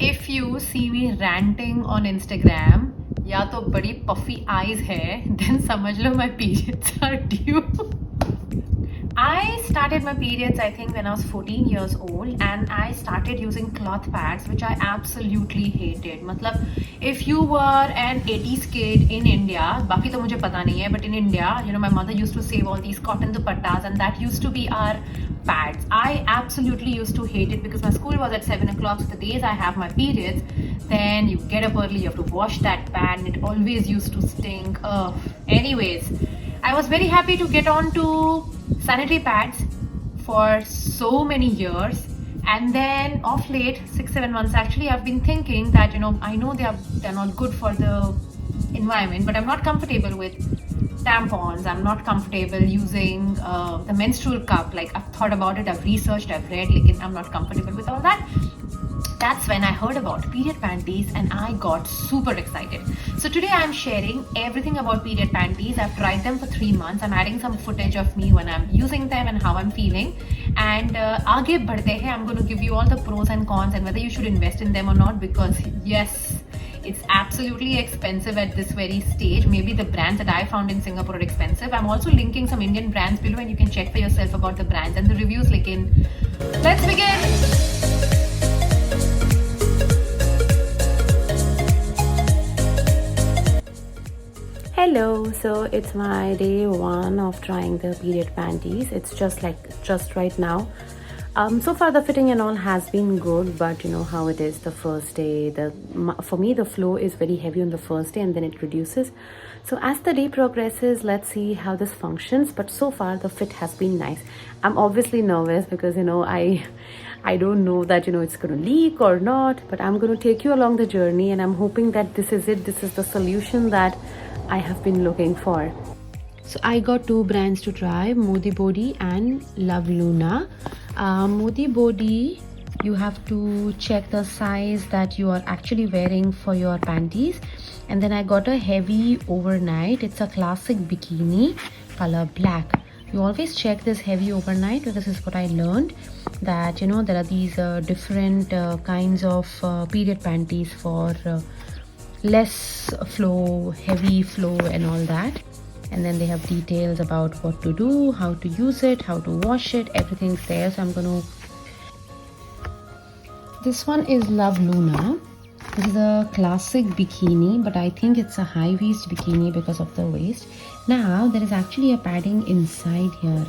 if you see me ranting on Instagram या तो बड़ी puffy eyes है, then समझ लो my periods are due. I started my periods I think when I was 14 years old, and I started using cloth pads which I absolutely hated. मतलब if you were an 80s kid in India, बाकी तो मुझे पता नहीं है, but in India, you know, my mother used to save all these cotton dupattas and that used to be our pads. I absolutely used to hate it because my school was at 7 o'clock, so the days I have my periods, then you get up early, you have to wash that pad and it always used to stink. Anyways, I was very happy to get on to sanitary pads for so many years, and then of late 6-7 months actually I've been thinking that, you know, I know they're not good for the environment, but I'm not comfortable with tampons. I'm not comfortable using the menstrual cup. Like, I've thought about it, I've researched, I've read, like, I'm not comfortable with all that. That's when I heard about period panties and I got super excited. So today I'm sharing everything about period panties. I've tried them for 3 months. I'm adding some footage of me when I'm using them and how I'm feeling. And आगे बढ़ते हैं, I'm going to give you all the pros and cons and whether you should invest in them or not, because yes, it's absolutely expensive at this very stage. Maybe the brands that I found in Singapore are expensive. I'm also linking some Indian brands below and you can check for yourself about the brands and the reviews. Let's begin. Hello, so it's my day 1 of trying the period panties. It's just right now. So far the fitting and all has been good, but you know how it is the first day. For me the flow is very heavy on the first day and then it reduces. So as the day progresses, let's see how this functions. But so far the fit has been nice. I'm obviously nervous because, you know, I don't know that, you know, it's going to leak or not, but I'm going to take you along the journey and I'm hoping that this is it. This is the solution that I have been looking for. So I got 2 brands to try, Modibodi and Loveluna. Modibodi, you have to check the size that you are actually wearing for your panties. And then I got a heavy overnight. It's a classic bikini color black. You always check this heavy overnight, because this is what I learned, that, you know, there are these different kinds of period panties for less flow, heavy flow and all that. And then they have details about what to do, how to use it, how to wash it, everything's there. So I'm gonna, this one is Loveluna. This is a classic bikini, but I think it's a high waist bikini because of the waist. Now there is actually a padding inside here.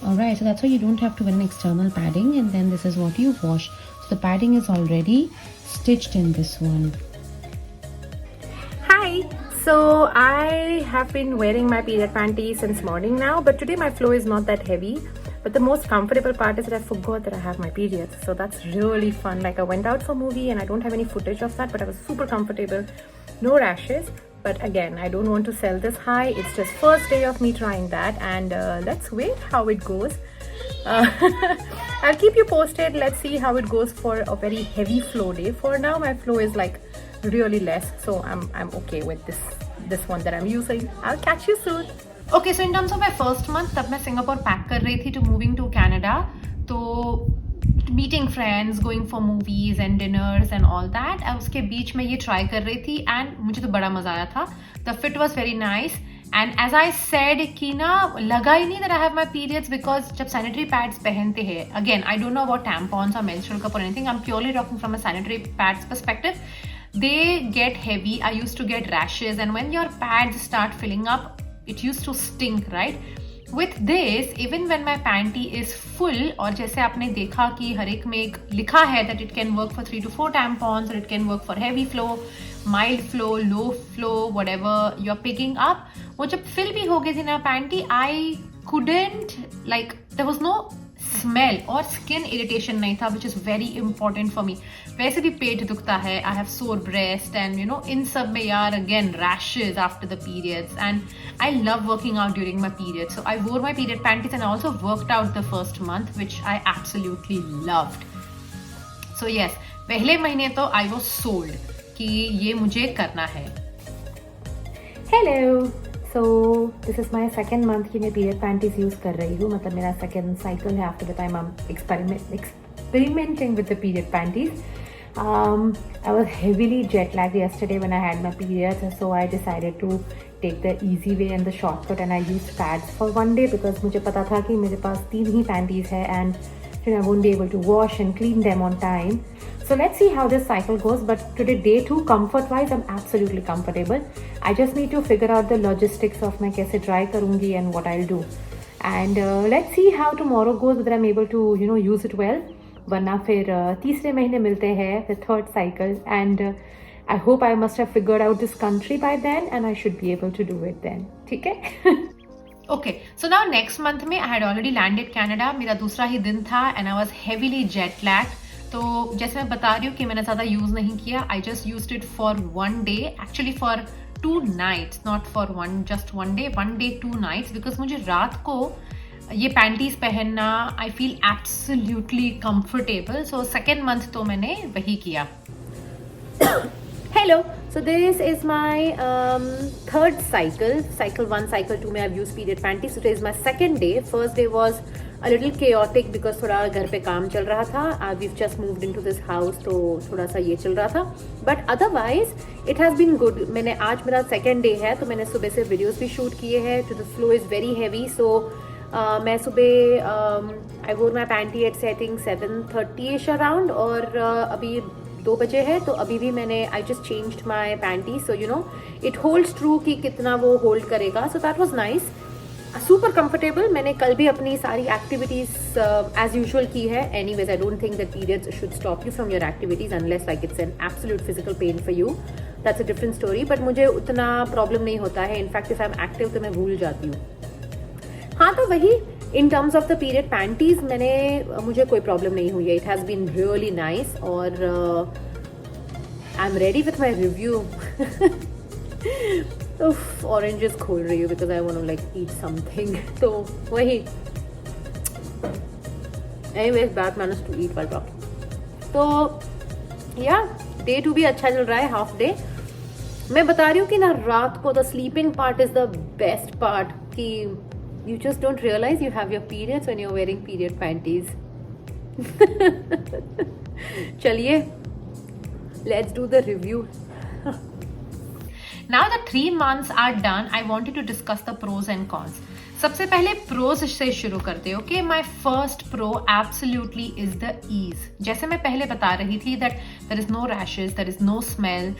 Alright, so that's why you don't have to wear an external padding, and then this is what you wash. So the padding is already stitched in this one. Hi! So I have been wearing my period panties since morning now, but today my flow is not that heavy. But the most comfortable part is that I forgot that I have my periods. So that's really fun. Like, I went out for a movie and I don't have any footage of that, but I was super comfortable. No rashes. But again, I don't want to sell this high. It's just first day of me trying that, and let's wait how it goes. I'll keep you posted. Let's see how it goes for a very heavy flow day. For now, my flow is like really less, so I'm okay with this one that I'm using. I'll catch you soon. Okay, so in terms of my first month, तब मैं Singapore pack कर रही थी to moving to Canada. तो meeting friends, going for movies and dinners and all that. उसके बीच में ये try कर रही थी and मुझे तो बड़ा मजा आया था. The fit was very nice. And as I said कि ना लगा ही नहीं that I have my periods, because जब sanitary pads पहनते हैं, again I don't know about tampons or menstrual cup or anything. I'm purely talking from a sanitary pads perspective. They get heavy. I used to get rashes, and when your pads start filling up, it used to stink, right? With this, even when my panty is full, और जैसे आपने देखा कि हर एक में एक लिखा है that it can work for 3 to 4 tampons, or it can work for heavy flow, mild flow, low flow, whatever you're picking up. वो जब fill भी हो गई थी ना panty, I couldn't, like, there was no smell और skin irritation नहीं था, which is very important for me. वैसे भी पेट दुखता है, I have sore breast, and you know, इन सब में यार again rashes after the periods, and I love working out during my periods. So I wore my period panties and I also worked out the first month, which I absolutely loved. So yes, पहले महीने तो I was sold कि ये मुझे करना है. Hello. So this is my second month कि मैं period panties use कर रही हूँ. मतलब मेरा second cycle है after the time I'm experimenting with the period panties. I was heavily jet lagged yesterday when I had my periods, so I decided to take the easy way and the shortcut, and I used pads for one day because मुझे पता था कि मेरे पास 3 ही panties है and I won't be able to wash and clean them on time. So let's see how this cycle goes. But today, day 2, comfort wise, I'm absolutely comfortable. I just need to figure out the logistics of मैं कैसे dry करूँगी and what I'll do. And let's see how tomorrow goes, whether I'm able to use it well. वरना फिर तीसरे महीने मिलते हैं, the third cycle, and I hope I must have figured out this country by then and I should be able to do it then. ठीक है? Okay, so now next month में I had already landed Canada. मेरा दूसरा ही दिन था and I was heavily jet lagged. तो जैसे मैं बता रही हूँ कि मैंने ज़्यादा यूज़ नहीं किया. I just used it for one day, actually for 2 nights, not for just one day, 1 day 2 nights, because मुझे रात को ये पैंटीज पहनना I feel absolutely comfortable. So second month तो मैंने वही किया. Hello, so this is my third cycle. Cycle 1, cycle 2 में I've used period panties. Today is my second day. First day was a little chaotic because थोड़ा घर पे काम चल रहा था. We've just moved into this house, तो थोड़ा सा ये चल रहा था. But otherwise, it has been good. मैंने आज मेरा second day है, तो मैंने सुबह से videos भी shoot किए हैं. तो the flow is very heavy, so मैं सुबह आई वोर माई पैंटी एट से आई थिंक 7:30 अराउंड, और अभी 2 बजे है, तो अभी भी मैंने I just changed my panty, so it holds true कि कितना वो होल्ड करेगा. So that was nice, super comfortable. मैंने कल भी अपनी सारी एक्टिविटीज एज यूजुअल की है. Anyways, I don't think that periods should stop you from your activities unless like it's an absolute physical pain for you. That's a different story. But मुझे उतना problem नहीं होता है. In fact if I am active तो मैं भूल जाती हूँ. हाँ, तो वही in terms of the period panties मुझे कोई प्रॉब्लम नहीं हुई है. It has been really nice, और I am ready with my review. Oranges खोल रही हूँ because I want to like eat something. तो वही anyways, back manage to eat while talking. तो या डे 2 भी अच्छा चल रहा है, हाफ डे. मैं बता रही हूँ कि ना रात को the sleeping part is the best part, कि you just don't realize you have your periods when you're wearing period panties. चलिए, let's do the review. Now that 3 months are done, I wanted to discuss the pros and cons. सबसे पहले pros से शुरू करते हैं. Okay, my first pro absolutely is the ease. जैसे मैं पहले बता रही थी that there is no rashes, there is no smell,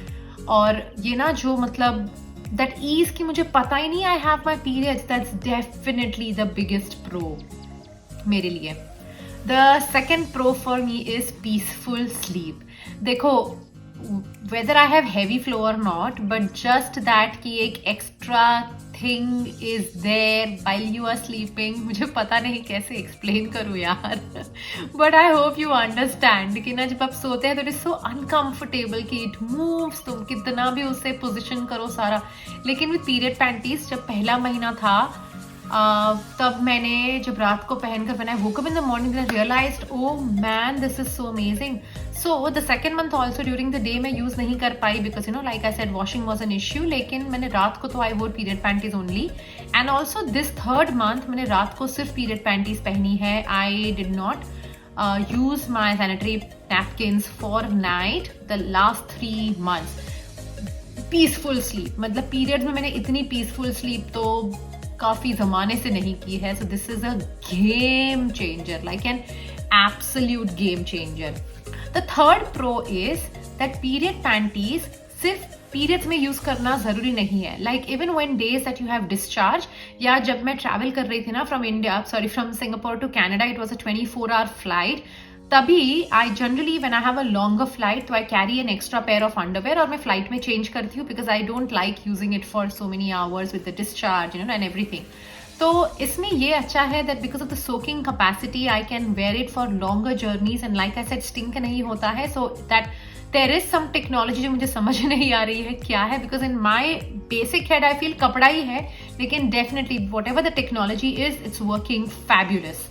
और ये ना जो मतलब that ease कि मुझे पता ही नहीं I have my periods, that's definitely the biggest pro मेरे लिए. The second pro for me is peaceful sleep. देखो, whether I have heavy flow or not, but just that कि एक extra thing is there while you are sleeping, मुझे पता नहीं कैसे explain करूँ यार. But I hope you understand कि ना जब आप सोते हैं तो it is so uncomfortable कि it moves, तुम कितना भी उसे position करो सारा. लेकिन with period panties जब पहला महीना था, तब मैंने जब रात को पहनकर when I woke up in the morning then I realized, oh man, this is so amazing. So the second month also during the day मैं use नहीं कर पाई because like I said washing was an issue. लेकिन मैंने रात को तो I wore period panties only, and also this third month मैंने रात को सिर्फ period panties पहनी है. I did not use my sanitary napkins for night the last 3 months. Peaceful sleep, मतलब periods में मैंने इतनी peaceful sleep तो काफी जमाने से नहीं की है. So this is a game changer, like an absolute game changer. The third pro is that period panties सिर्फ पीरियड्स में यूज करना जरूरी नहीं है. Like even when days that you have discharge, या जब मैं ट्रैवल कर रही थी ना from Singapore to Canada, it was a 24-hour flight. तभी I generally when I have a longer flight तो I carry an extra pair of underwear, और मैं फ्लाइट में चेंज करती हूँ because I don't like using it for so many hours with the discharge and everything. तो इसमें ये अच्छा है that because of the soaking capacity I can wear it for longer journeys, and like I said stink नहीं होता है. So that there is some technology जो मुझे समझ नहीं आ रही है क्या है, because in my basic head I feel कपड़ा ही है, लेकिन definitely what ever the technology is it's working fabulous.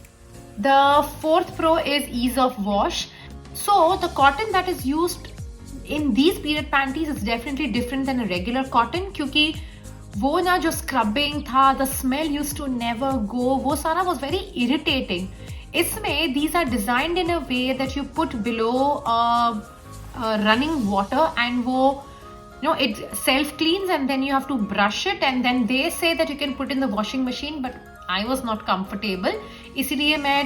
The fourth pro is ease of wash. So the cotton that is used in these period panties is definitely different than a regular cotton, क्योंकि वो ना जो scrubbing था, the smell used to never go, वो सारा was very irritating. इसमें these are designed in a way that you put below running water and वो it self cleans and then you have to brush it and then they say that you can put in the washing machine but I was not comfortable, इसीलिए मैं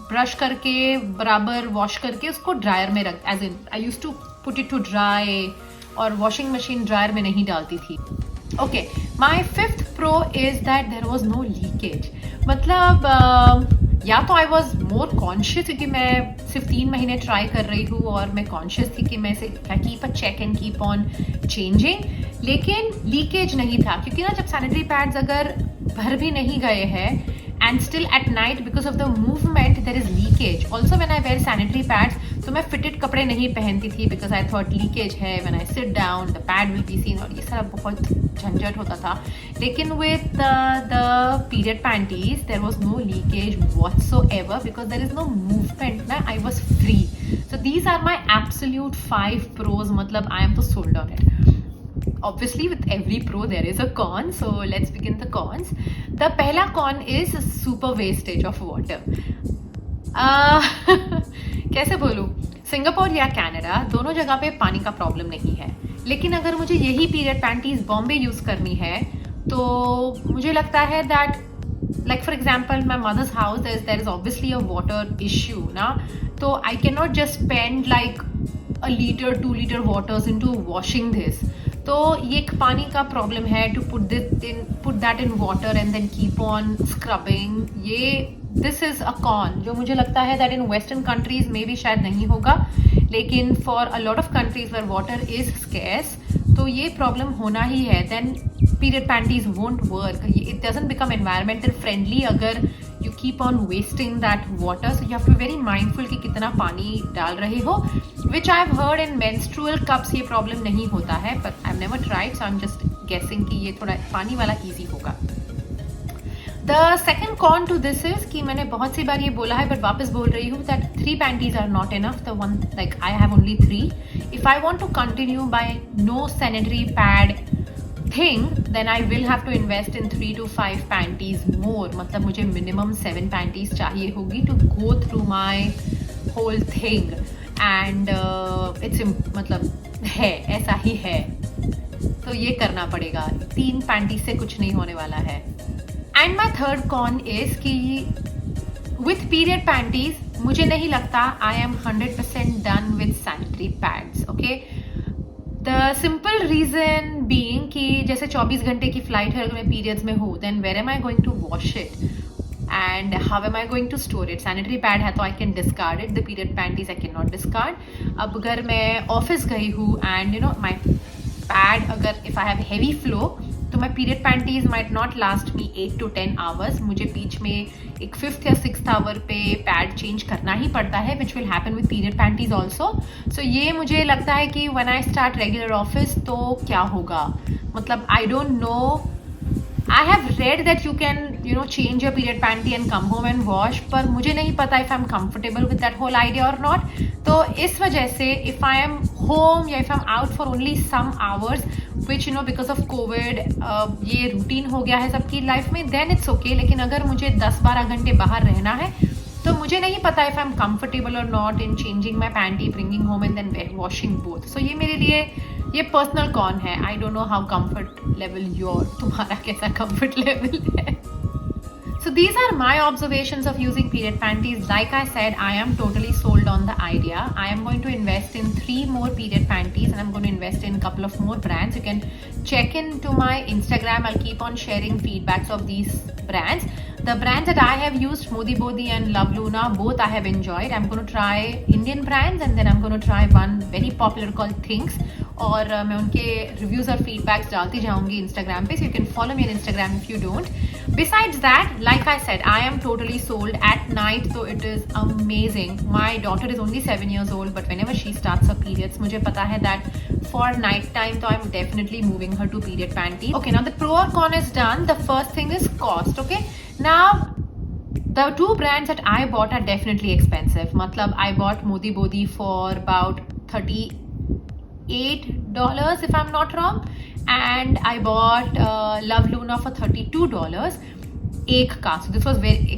brush करके बराबर wash करके उसको dryer में रख as in I use to put it to dry और washing machine dryer में नहीं डालती थी. Okay, my 5th pro is that there was no leakage. मतलब या तो आई वॉज मोर कॉन्शियस क्योंकि मैं सिर्फ 3 महीने ट्राई कर रही हूँ और मैं कॉन्शियस थी कि मैं इसे keep a check and keep on changing, लेकिन लीकेज नहीं था क्योंकि ना जब सैनिटरी पैड्स अगर भर भी नहीं गए हैं and still at night because of the movement there is leakage. Also when I wear sanitary pads तो मैं fitted कपड़े नहीं पहनती थी because I thought leakage है, when I sit down the pad will be seen और ये सारा बहुत झंझट होता था. लेकिन with the period panties there was no leakage whatsoever because there is no movement ना, I was free. So these are my absolute 5 pros. मतलब I am तो sold on it. Obviously with every pro there is a con, so let's begin the cons. The पहला con is super wastage of water. कैसे बोलूँ, Singapore या Canada दोनों जगह पे पानी का प्रॉब्लम नहीं है, लेकिन अगर मुझे यही पीरियड पैंटीज बॉम्बे यूज करनी है तो मुझे लगता है that like for example my mother's house there is obviously a water issue na, so I cannot just spend like a liter 2 liter waters into washing this. तो ये एक पानी का प्रॉब्लम है to put that in water and then keep on scrubbing. ये this is a con जो मुझे लगता है दैट इन वेस्टर्न कंट्रीज में भी शायद नहीं होगा, लेकिन for a lot of countries where water is scarce तो ये प्रॉब्लम होना ही है. Then period panties won't work, it doesn't become environmental friendly अगर you keep on wasting that water, so you have to be very mindful कि कितना पानी डाल रहे हो, which I have heard in menstrual cups ये प्रॉब्लम नहीं होता है, but I've never tried so I'm just guessing कि ये थोड़ा पानी वाला easy होगा. The second con to this is कि मैंने बहुत सी बार ये बोला है but वापस बोल रही हूँ that 3 panties are not enough. The one like I have only 3. If I want to continue by no sanitary pad thing then I will have to invest in 3 to 5 panties more. मतलब मुझे minimum 7 panties चाहिए होगी to go through my whole thing and it's मतलब है ऐसा ही है, तो ये करना पड़ेगा. 3 panties से कुछ नहीं होने वाला है. And my third con is कि with period panties मुझे नहीं लगता I am 100% done with sanitary pads. Okay, the simple reason being कि जैसे 24 घंटे की फ्लाइट है अगर मैं पीरियड्स में हूँ then where am I going to wash it and how am I going to store it. Sanitary pad है तो I can discard it, the period panties I cannot discard. अब अगर मैं ऑफिस गई हूँ and you know my pad अगर if I have heavy flow तो my period panties might not last me 8 to 10 hours. मुझे बीच में एक 5th या 6th आवर पे पैड चेंज करना ही पड़ता है which will happen with period panties also. So ये मुझे लगता है कि when I start regular office तो क्या होगा, मतलब I don't know. I have read that you can change your period panty and come home and wash, पर मुझे नहीं पता if I'm comfortable with that whole idea or not. तो इस वजह से if I am home या if I'm out for only some hours which because of COVID ये रूटीन हो गया है सबकी लाइफ में then it's okay. लेकिन अगर मुझे 10-12 घंटे बाहर रहना है तो मुझे नहीं पता if I'm comfortable or not in changing my panty, bringing home and then washing both. So ये मेरे लिए ये पर्सनल कॉन है. I don't know how comfort level your, तुम्हारा कैसा कंफर्ट लेवल है. So these are my observations of using period panties. Like I said, I am totally sold on the idea. I am going to invest in 3 more period panties and I'm going to invest in a couple of more brands. You can check into my Instagram. I'll keep on sharing feedbacks of these brands. The brands that I have used, Modibodi and Loveluna, both I have enjoyed. I'm going to try Indian brands and then I'm going to try one very popular called Thinx. और मैं उनके reviews और feedbacks डालती जाऊंगी Instagram पे, so you can follow me on Instagram if you don't. Besides that, like I said, I am totally sold at night, so it is amazing. My daughter is only 7 years old, but whenever she starts her periods, मुझे पता है that for night time, so I'm definitely moving her to period panties. Okay, now the pro or con is done. The first thing is cost. Okay, now the 2 brands that I bought are definitely expensive. मतलब I bought Modibodi for about $38 if I'm not wrong, and I bought Loveluna for $32 एक का. So this was very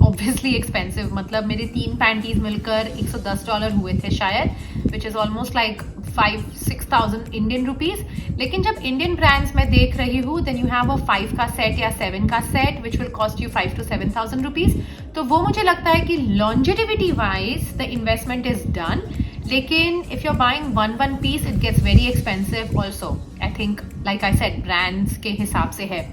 obviously expensive. मतलब मेरे 3 panties मिलकर $110 हुए थे शायद. which is almost like 5-6,000 Indian rupees. लेकिन जब Indian brands मैं देख रही हूँ, then you have a 5 का set या 7 का set which will cost you 5 to 7,000 rupees. तो वो मुझे लगता है कि longevity wise the investment is done. लेकिन if you're buying one piece, it gets very expensive also. I think, like I said, brands के हिसाब से है.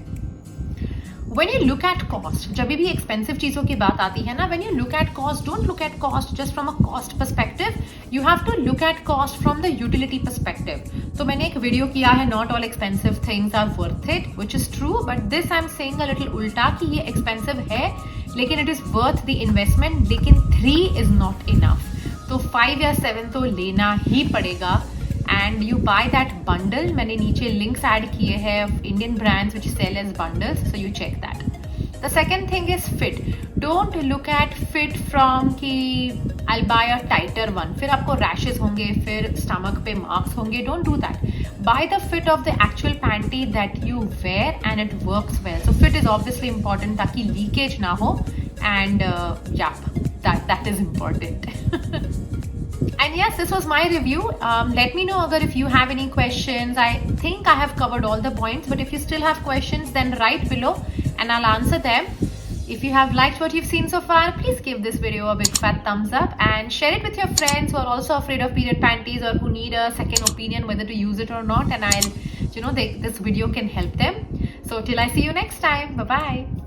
When you look at cost, जब भी expensive चीज़ों की बात आती है ना, when you look at cost, don't look at cost just from a cost perspective. You have to look at cost from the utility perspective. तो मैंने एक वीडियो किया है, not all expensive things are worth it, which is true. But this I'm saying a little उल्टा कि ये expensive है, लेकिन it is worth the investment. लेकिन 3 is not enough. तो 5 या 7 तो लेना ही पड़ेगा. And you buy that bundle. मैंने नीचे links add किए हैं of Indian brands which sell as bundles, so you check that. The second thing is fit. Don't look at fit from कि I'll buy a tighter one. फिर आपको rashes होंगे, फिर stomach पे marks होंगे. Don't do that. Buy the fit of the actual panty that you wear and it works well. So fit is obviously important ताकि leakage ना हो. And yeah, that is important. And yes, this was my review. Let me know if you have any questions. I think I have covered all the points, but if you still have questions, then write below and I'll answer them. If you have liked what you've seen so far, please give this video a big fat thumbs up and share it with your friends who are also afraid of period panties or who need a second opinion whether to use it or not, and this video can help them. So till I see you next time, bye bye.